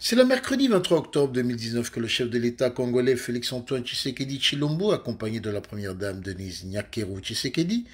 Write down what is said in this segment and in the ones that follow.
C'est le mercredi 23 octobre 2019 que le chef de l'État congolais Félix-Antoine Tshisekedi Tshilombo, accompagné de la première dame Denise Nyakeru Tshisekedi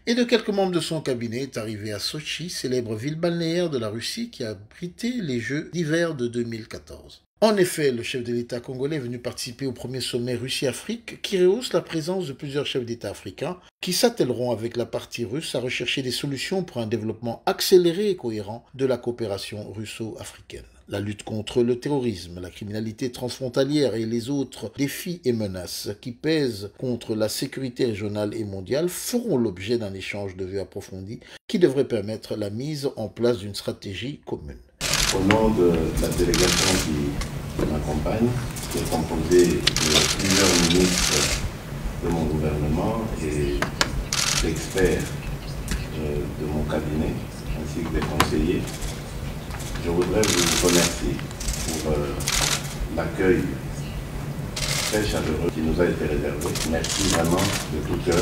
et de quelques membres de son cabinet, est arrivé à Sochi, célèbre ville balnéaire de la Russie qui a abrité les Jeux d'hiver de 2014. En effet, le chef de l'État congolais est venu participer au premier sommet Russie-Afrique qui rehausse la présence de plusieurs chefs d'État africains qui s'attelleront avec la partie russe à rechercher des solutions pour un développement accéléré et cohérent de la coopération russo-africaine. La lutte contre le terrorisme, la criminalité transfrontalière et les autres défis et menaces qui pèsent contre la sécurité régionale et mondiale feront l'objet d'un échange de vues approfondi qui devrait permettre la mise en place d'une stratégie commune. Au nom de la délégation qui m'accompagne, qui est composée de plusieurs ministres de mon gouvernement et d'experts de mon cabinet, ainsi que des conseillers, je voudrais vous remercier pour l'accueil très chaleureux qui nous a été réservé. Merci vraiment de tout cœur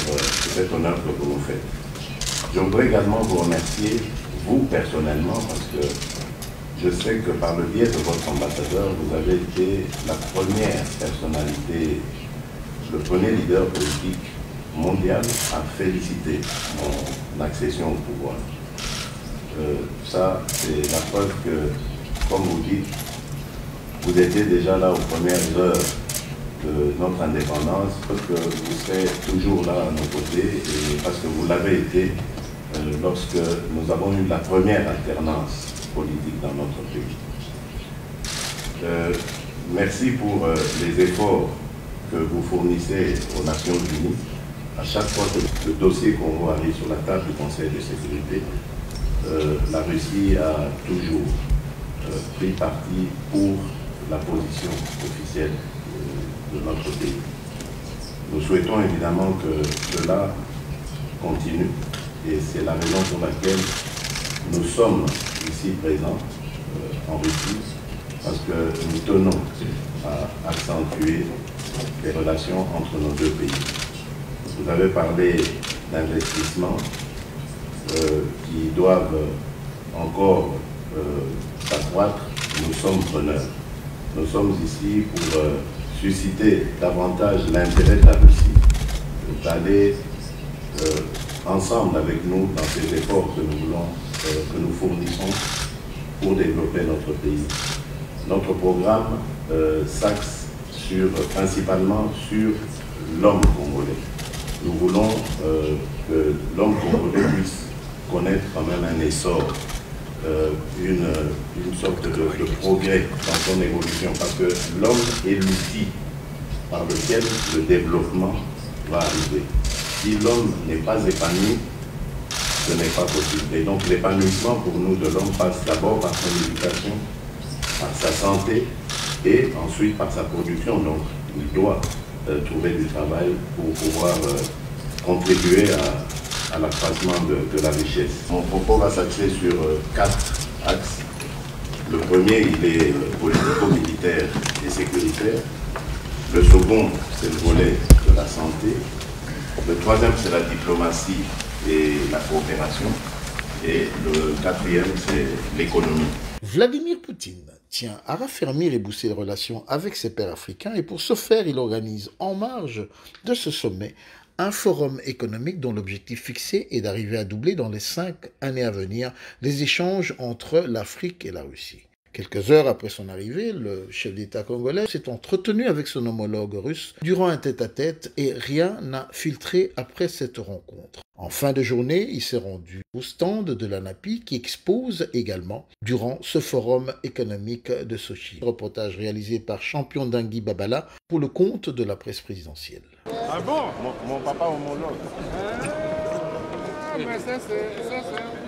pour cet honneur que vous nous faites. Je voudrais également vous remercier, vous personnellement, parce que je sais que par le biais de votre ambassadeur, vous avez été la première personnalité, le premier leader politique mondial à féliciter mon accession au pouvoir. Ça, c'est la preuve que, comme vous dites, vous étiez déjà là aux premières heures de notre indépendance, que vous serez toujours là à nos côtés, et parce que vous l'avez été lorsque nous avons eu la première alternance politique dans notre pays. Merci pour les efforts que vous fournissez aux Nations Unies. À chaque fois que le dossier Congo arrive sur la table du Conseil de sécurité, la Russie a toujours pris parti pour la position officielle de notre pays. Nous souhaitons évidemment que cela continue et c'est la raison pour laquelle nous sommes ici présents en Russie, parce que nous tenons à accentuer les relations entre nos deux pays. Vous avez parlé d'investissements qui doivent encore s'accroître. Nous sommes preneurs. Nous sommes ici pour susciter davantage l'intérêt de la Russie, d'aller ensemble avec nous dans ces efforts que nous voulons, que nous fournissons pour développer notre pays. Notre programme s'axe principalement sur l'homme congolais. Nous voulons que l'homme congolais puisse connaître quand même un essor, une sorte de progrès dans son évolution, parce que l'homme est l'outil par lequel le développement va arriver. Si l'homme n'est pas épanoui, ce n'est pas possible. Et donc l'épanouissement pour nous de l'homme passe d'abord par son éducation, par sa santé et ensuite par sa production. Donc il doit trouver du travail pour pouvoir contribuer à l'accroissement de la richesse. Mon propos va s'axer sur 4 axes. Le premier, il est politico-militaire et sécuritaire. Le second, c'est le volet de la santé. Le troisième, c'est la diplomatie et la coopération. Et le quatrième, c'est l'économie. Vladimir Poutine tient à raffermir et booster les relations avec ses pairs africains et pour ce faire, il organise en marge de ce sommet un forum économique dont l'objectif fixé est d'arriver à doubler dans les 5 années à venir les échanges entre l'Afrique et la Russie. Quelques heures après son arrivée, le chef d'État congolais s'est entretenu avec son homologue russe durant un tête-à-tête et rien n'a filtré après cette rencontre. En fin de journée, il s'est rendu au stand de l'ANAPI qui expose également durant ce forum économique de Sochi. Reportage réalisé par Champion Dingui Babala pour le compte de la presse présidentielle. Ah bon, mon papa homologue. Mais ça c'est